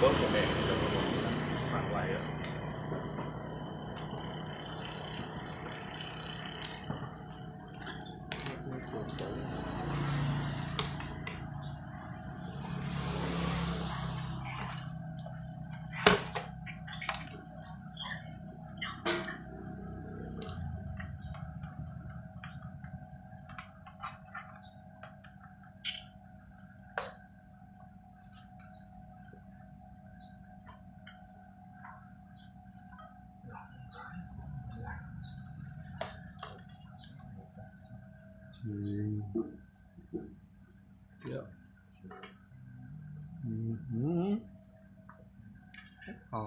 bớt cái đèn cho nó mặt quay đó.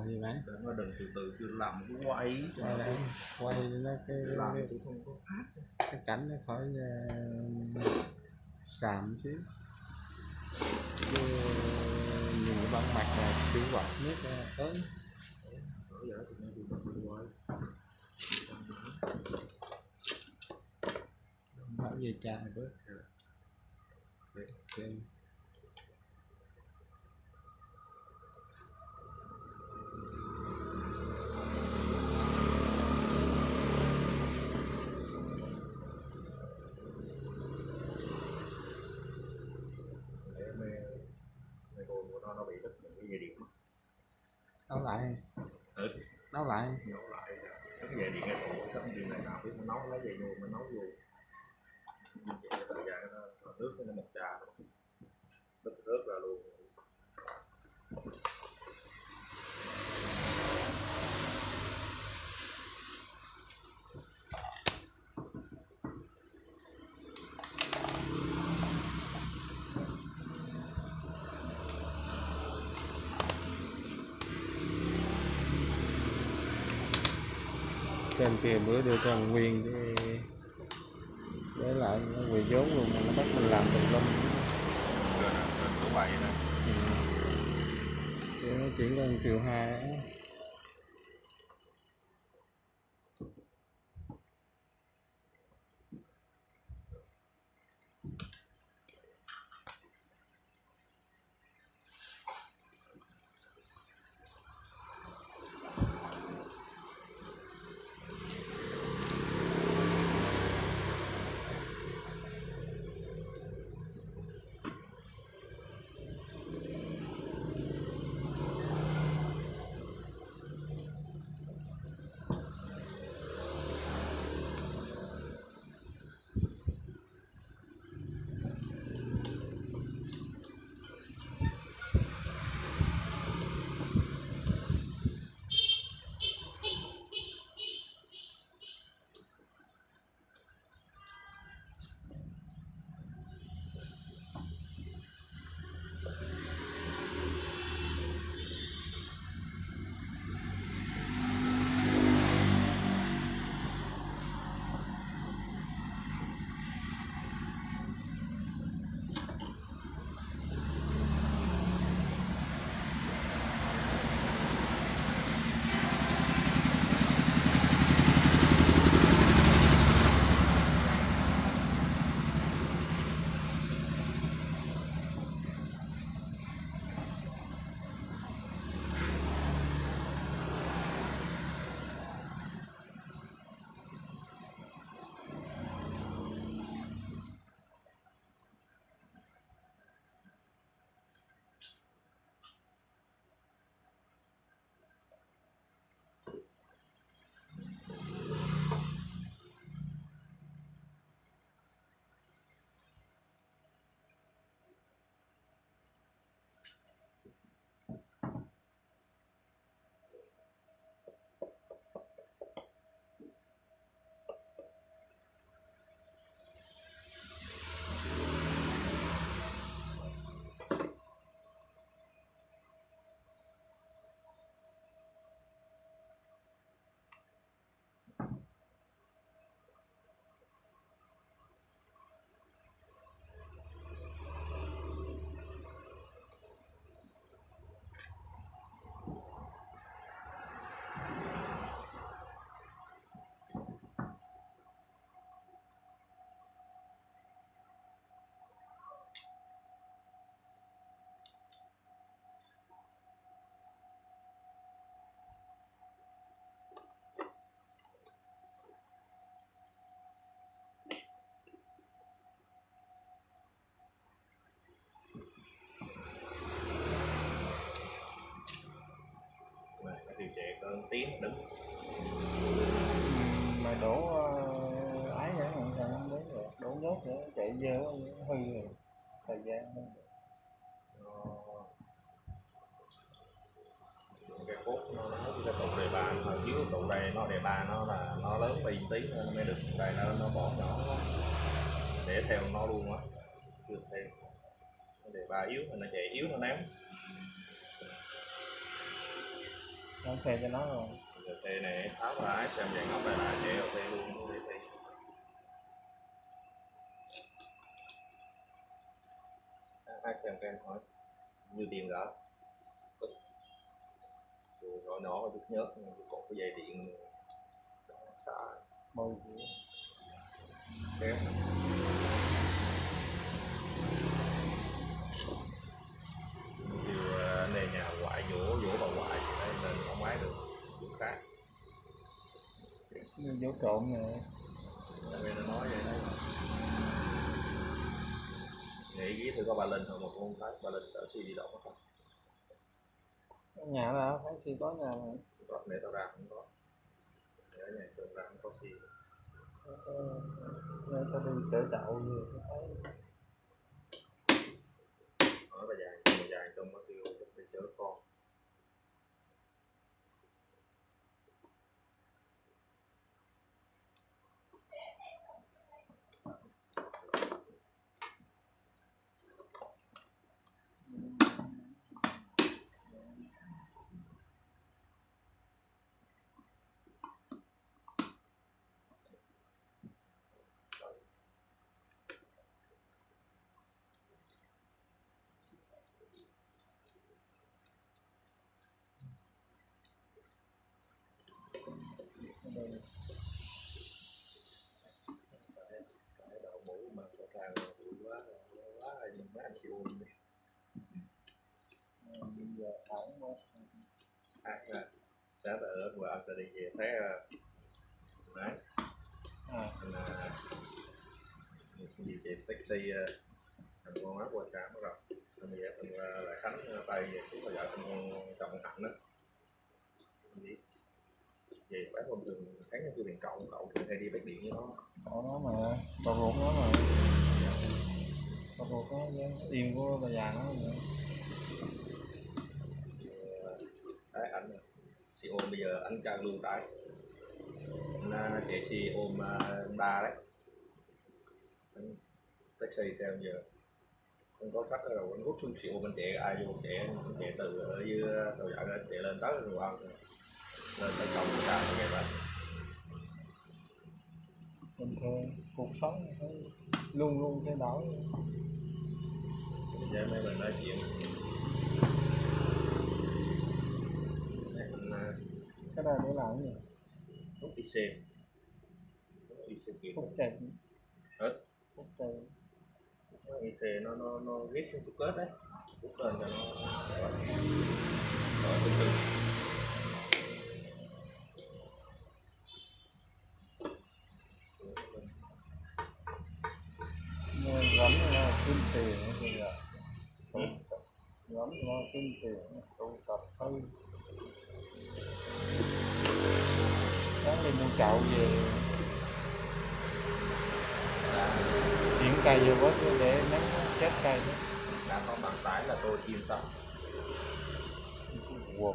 Gì vậy? Nó đừng từ từ chưa làm cái quay cho nó quay nó cái cảnh nó khỏi xàm xíu chứ nhìn cái băng mặt là siêu quạt nước tới bảo về cha bớt nó bị đứt những cái dây điện. nấu lại nấu lại cái dây điện này tụ sắp điện này nào biết nó nấu lấy dây vô nó nấu vô thời gian nó nước nó một trà đứt rớt ra luôn. trên kia bữa đưa cho thằng Nguyên để lại nó quỳ vốn luôn nó bắt mình làm tùm lum Của bài này nó chuyển lên 1,2 triệu á. tiếng đứng. Mà đổ ái vậy mà sao không đến được, đổ nhốt nữa chạy dơ hư rồi thời gian không được. Cái cốt nó nói cái tụ đề ba hồi dưới tụ đây nó đề ba nó là nó lớn vì tí nên nó mới được, đây nó bỏ nhỏ quá để theo nó luôn á, được theo nó đề ba yếu nó chạy yếu nó ném. Nó phê cho nó rồi. Giờ thê này tháo lại xem dạng ngóc lại chạy ở thê luôn để thê. Ai xem cái em hỏi như tiền đó rồi nó chút nhớt còn cái dây điện xa Bôi gì kéo nhiều nề nhà ngoại vỗ bà ngoại nên không máy được chỗ khác như dấu trộn nè. tại vì nó nói vậy đấy. Nghĩ ghế thử có bà Linh không, một không thấy bà Linh ở suy đi động không. Nhà là phải xì có nhà mà. Có này tao ra không có, ở nhà tao ra không có gì. Nên tao đi chở chậu gì thấy Nói bà dài trong nó kêu chắc đi chở con. Cái đậu mũ mà có ra bụi quá mình mấy anh siêu đi. bây giờ thẳng quá. Sáng ở vừa ăn đi về thấy đấy anh gì chị taxi thành con áo qua cá bắt đầu anh về anh lại khánh tay về xuống bây giờ anh trọng hạnh đó về bán hôm thường tháng cái điện cậu thường hay đi bách điện với nó. Cậu nó mà bà ruột nó mà bà ruột nó yêu của bà già nó mà. Đấy anh xe ôm bây giờ anh trang luôn tại anh chạy xe ôm ba đấy anh taxi sao giờ không có khách rồi anh hút xuống xe ôm anh chạy ai vô chạy từ ở dưới đầu dạo anh chạy lên tới rồi ăn lên tới cổng người ta như vậy đó. Bình thường cuộc sống phải luôn luôn thay đổi. Giờ mấy mình nói chuyện Cái này để làm gì? hút IC kiểu Phút chạy hết phút chạy IC nó ghép xuống xúc kết đấy hút lên cho nó từ từ. gắm là kiếm tiền bây giờ gắm là kiếm tiền tụ tập hơi sáng đi mua chậu về chuyển cây vô bớt để nắng chết cây đó. Đã có bằng tải là tôi yên tâm. Wow.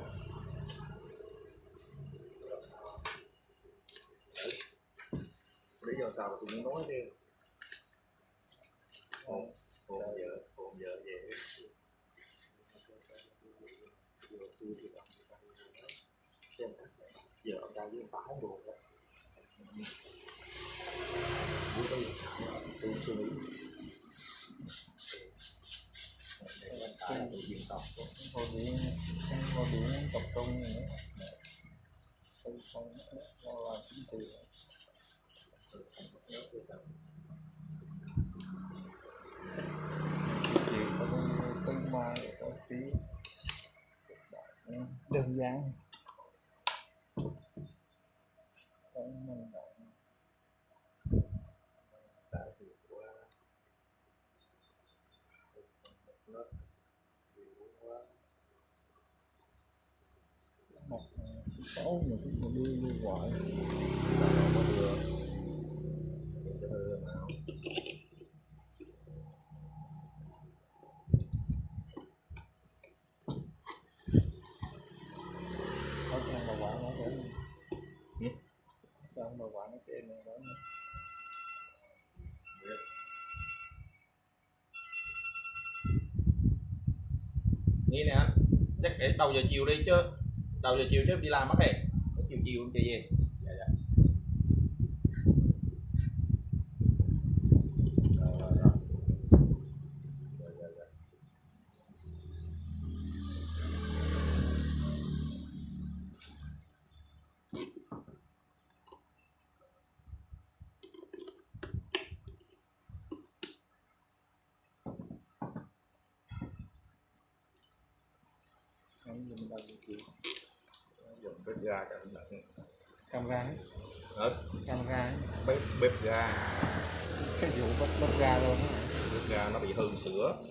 Lý do sao tôi muốn nói thêm hôn vợ về giờ ông trai với ông táo buồn đó vui tôi suy nghĩ tôi yên tâm Hồi điện tập trung nữa tôi không lo là kiếm tiền chuyện có tư mai có phí đơn giản mình một 6 mà cũng đi hoài. Nào có đưa cái thư nào Có cho bà quả nó đến. Ừ. Cho bà quả nó trên này đó. nghĩ nè anh, chắc để đầu giờ chiều đi chứ, đầu giờ chiều chứ đi làm mất hè, chiều chiều chạy về. Dạ dạ. Rồi, rồi, rồi. Rồi, rồi, rồi. Anh dùng đầu giờ chiều. Dùng bếp ga cho anh lận. Camera ấy. Camera ấy. Bếp ga, Cái vụ bếp ga luôn á. bếp ga nó bị hư sữa,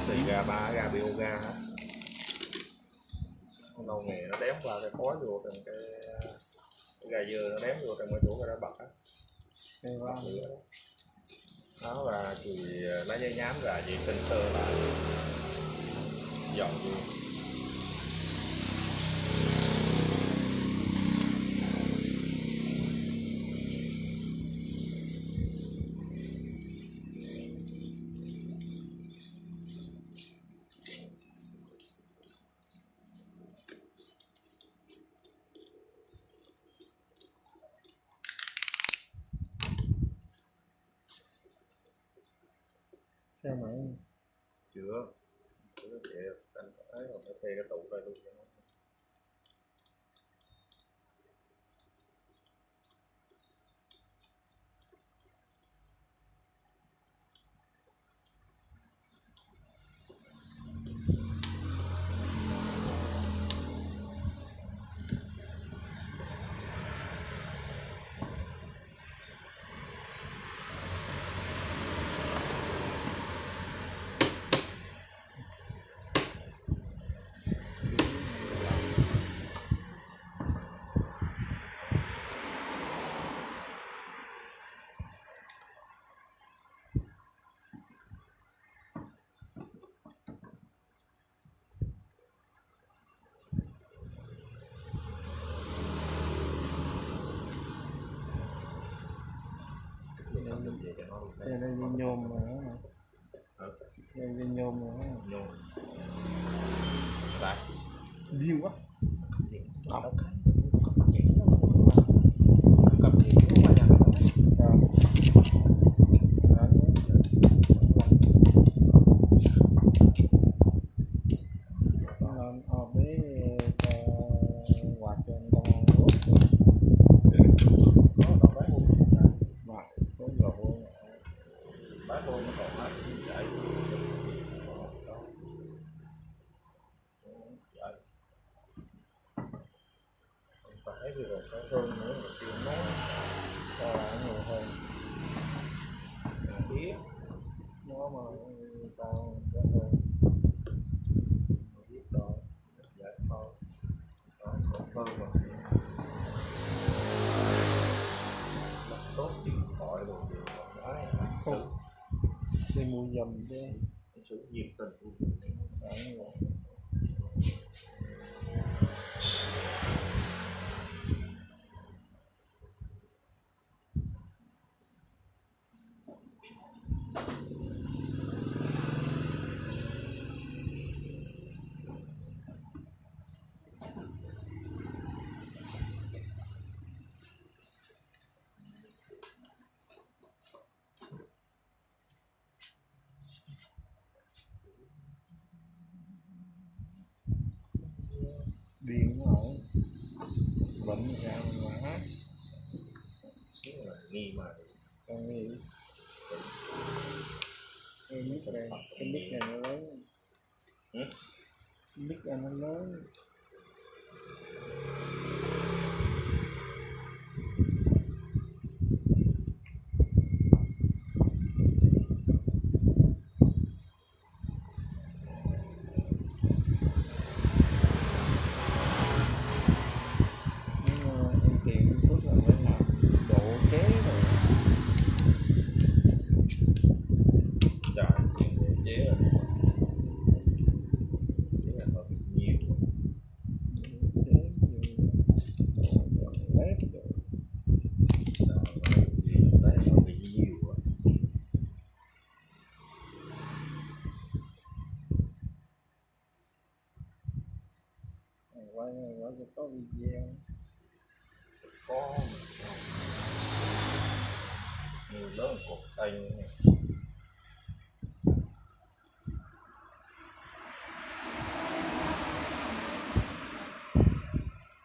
xì ga ba ga bioga á, lâu ngày nó đếm vào cái khói vô trong cái gà dừa, nó đếm vô trong cái chỗ cái đó bật á. Đó là chùi lá giấy nhám ra vậy tinh sơ lại dọn vô. Xe máy Chưa vậy anh thấy rồi phải thuê cái tủ đây luôn cho nó. đây đi nhôm mà đây đi nhôm mà Nhôm tại điêu quá đâu cầm gì cũng qua nhà ở với quạt trên con nước có đâu bán luôn mà có dầu bán luôn nó còn hết chạy phải thì rồi có hơn nữa là chuyện nó nhiều hơn phía nó mà tao rất hơn biết rồi giải thôi đó còn hơn mà lập tốt điện thoại rồi đấy không đi mua dầm chứ sự nhiệt tình đấy rồi điện rồi bệnh ra mà xíu là nghi mà con nghĩ cái mic này cái mic này nó lớn mic này nó lớn gọi cho có video. Có người lớn cột tay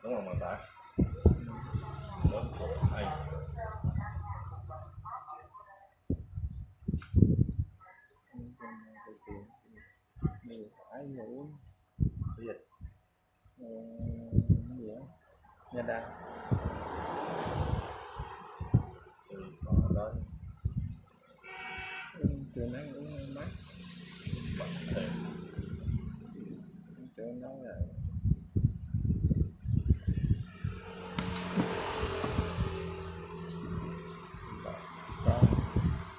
đúng không mà ta lớn cột tay Người phải ngủ cái gì gì đó nhà đa thì còn đó chưa nói ngủ mắt bật thêm chưa nói là con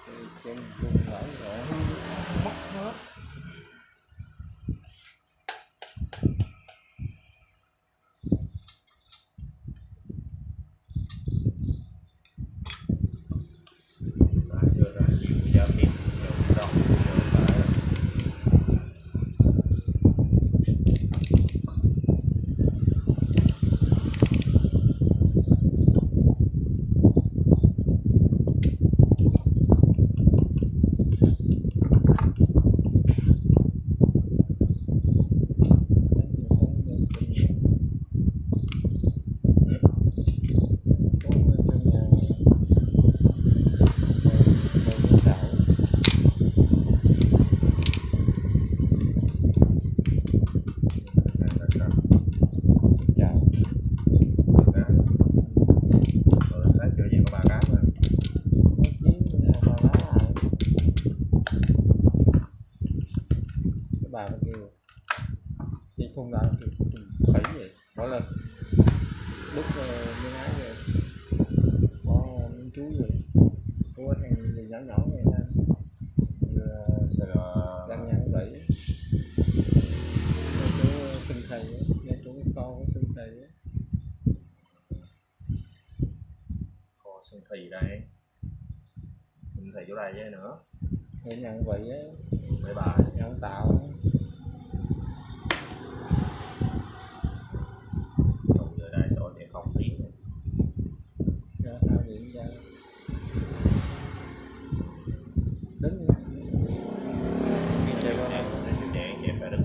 thì trên chung phải rồi mất hết. chưa ra chịu giao tiếp nhiều đâu bà nó kêu đi thùng ra thì khẩy vậy mỗi lần lúc miếng ái rồi có miếng chuối vậy có thằng gì nhỏ nhỏ này ra đang nhăn vậy nghe chú xưng thầy nghe chú con có xưng thầy con xưng thầy đây xưng thầy chỗ đây với nữa nghe nhận vậy á mấy bà nhận tạo không giờ đây cho để không tiếng ra thao điện ra đứng chạy em phải đứng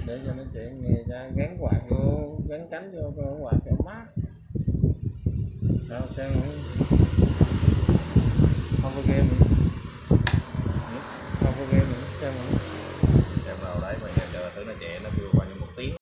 để cho nó chuyện nghe ra gắn quạt vô gắn cánh vô cái quạt cho mát đâu xem không có game không có game xem vào đấy mà giờ chờ thứ nó chạy nó